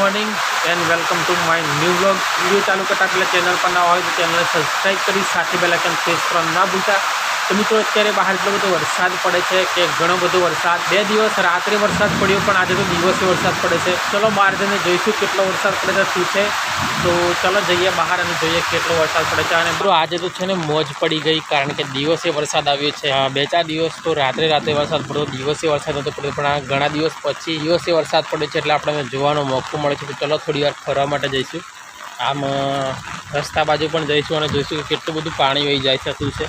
Morning and welcome to my new vlog. Video चालू करता पहले चैनल पर ना हो तो चैनल ने सब्सक्राइब करी साथ बेल आइकन प्रेस करવાનું ના ભૂલતા। तो मित्रों अत्यारे बहार એટલો બધો વરસાદ પડે છે કે ઘણો બધો વરસાદ। 2 દિવસ રાત્રે વરસાદ પડ્યો પણ આજે તો દિવસે વરસાદ પડે છે। ચલો બહાર જઈને જોઈશું કેટલો વરસાદ પડે છે શું છે। તો ચલો જઈએ બહાર અને જોઈએ કેટલો વરસાદ પડે છે। અને મિત્રો આજે તો છે ને મોજ પડી ગઈ કારણ કે દિવસે વરસાદ આવ્યો છે। 2-4 દિવસ તો રાત્રે વરસાદ પડ્યો, દિવસે વરસાદ નહોતો પડ્યો પણ આ ઘણા દિવસ પછી દિવસે વરસાદ પડે છે એટલે આપણે જોવાનો મોકો મળે છે। તો ચલો થોડી વાર ફરવા માટે જઈશું, આમ રસ્તા બાજુ પણ જઈશું અને જોઈશું કે કેટલું બધું પાણી વહી જાય છે શું છે।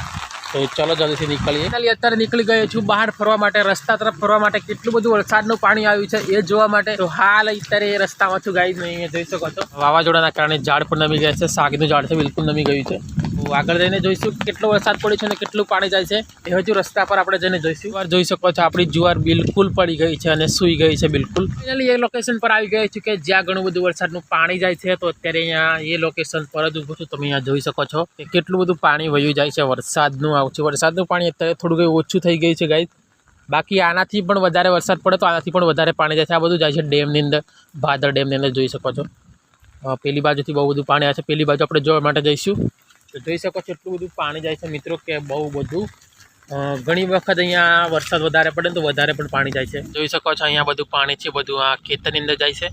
तो चलो जल्दी से निकलिए। અત્યારે નીકળી ગયો છું બહાર ફરવા માટે, રસ્તા તરફ ફરવા માટે। કેટલું બધું વરસાદનું પાણી આવ્યું છે એ જોવા માટે। તો હાલ અત્યારે એ રસ્તામાં છું ગાઈઝ, નહીં જોઈ શકો છો વાવાઝોડાના કારણે ઝાડ પણ નમી ગયા છે, શાકનું ઝાડ છે બિલકુલ નમી ગયું છે। તો આગળ જઈને જોઈશું કેટલો વરસાદ પડ્યો છે અને કેટલું પાણી જાય છે એ હજુ રસ્તા પર આપણે જઈને જોઈશું। જોઈ શકો છો આપણી જુવાર બિલકુલ પડી ગઈ છે અને સૂઈ ગઈ છે બિલકુલ। ફાઇનલી એ લોકેશન પર આવી ગયા છું કે જ્યાં ઘણું બધું વરસાદનું પાણી જાય છે। તો અત્યારે અહીંયા એ લોકેશન પર જ ઊભું છું, તમે અહીંયા જોઈ શકો છો કે કેટલું બધું પાણી વહ્યું જાય છે વરસાદનું। વરસાદનું પાણી અત્યારે થોડું કંઈ ઓછું થઈ ગયું છે ગાઈઝ, બાકી આનાથી પણ વધારે વરસાદ પડે તો આનાથી પણ વધારે પાણી જાય છે। આ બધું જાય છે ડેમની અંદર, ભાદર ડેમની અંદર જોઈ શકો છો। પેલી બાજુથી બહુ બધું પાણી આવે છે, પેલી બાજુ આપણે જોવા માટે જઈશું તો જોઈ શકો છો એટલું બધું પાણી જાય છે મિત્રો કે બહુ બધું। ઘણી વખત અહીંયા વરસાદ વધારે પડે તો વધારે પણ પાણી જાય છે। જોઈ શકો છો અહીંયા બધું પાણી છે, બધું આ ખેતરની અંદર જાય છે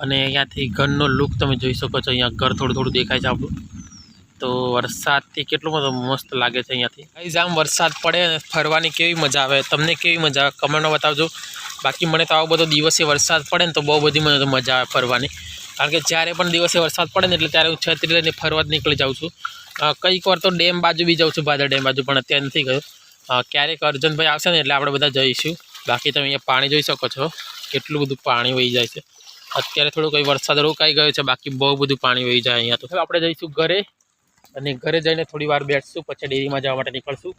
અને અહીંયાથી ઘરનો લુક તમે જોઈ શકો છો। અહીંયા ઘર થોડું થોડું દેખાય છે આપણું। તો વરસાદથી કેટલું બધું મસ્ત લાગે છે અહીંયાથી ગાઈઝ। આમ વરસાદ પડે અને ફરવાની કેવી મજા આવે, તમને કેવી મજા આવે કમેન્ટમાં બતાવજો। બાકી મને તો આવો બધો દિવસે વરસાદ પડે ને તો બહુ બધી મને તો મજા આવે ફરવાની, કારણ કે જ્યારે પણ દિવસે વરસાદ પડે ને એટલે ત્યારે હું છત્રી લઈને ફરવા જ નીકળી જાઉં છું। કંઈક વાર તો ડેમ બાજુ બી જાઉં છું, ભાદર ડેમ બાજુ, પણ અત્યારે નથી ગયો। ક્યારેક અર્જુનભાઈ આવશે ને એટલે આપણે બધા જઈશું। બાકી તમે અહીંયા પાણી જોઈ શકો છો કેટલું બધું પાણી વહી જાય છે। અત્યારે થોડું કંઈ વરસાદ રોકાઈ ગયો છે, બાકી બહુ બધું પાણી વહી જાય અહીંયા। તો આપણે જઈશું ઘરે અને ઘરે જઈને થોડી વાર બેઠશું, પછી ડેરીમાં જવા માટે નીકળશું।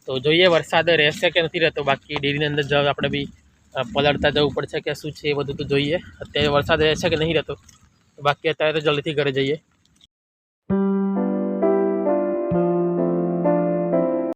તો જોઈએ વરસાદ રહેશે કે નથી રહેતો, બાકી ડેરીની અંદર જવા આપણે બી પલળતા જવું પડશે કે શું છે એ બધું તો જોઈએ। અત્યારે વરસાદ રહેશે કે નહીં રહેતો, બાકી અત્યારે તો જલ્દીથી ઘરે જઈએ।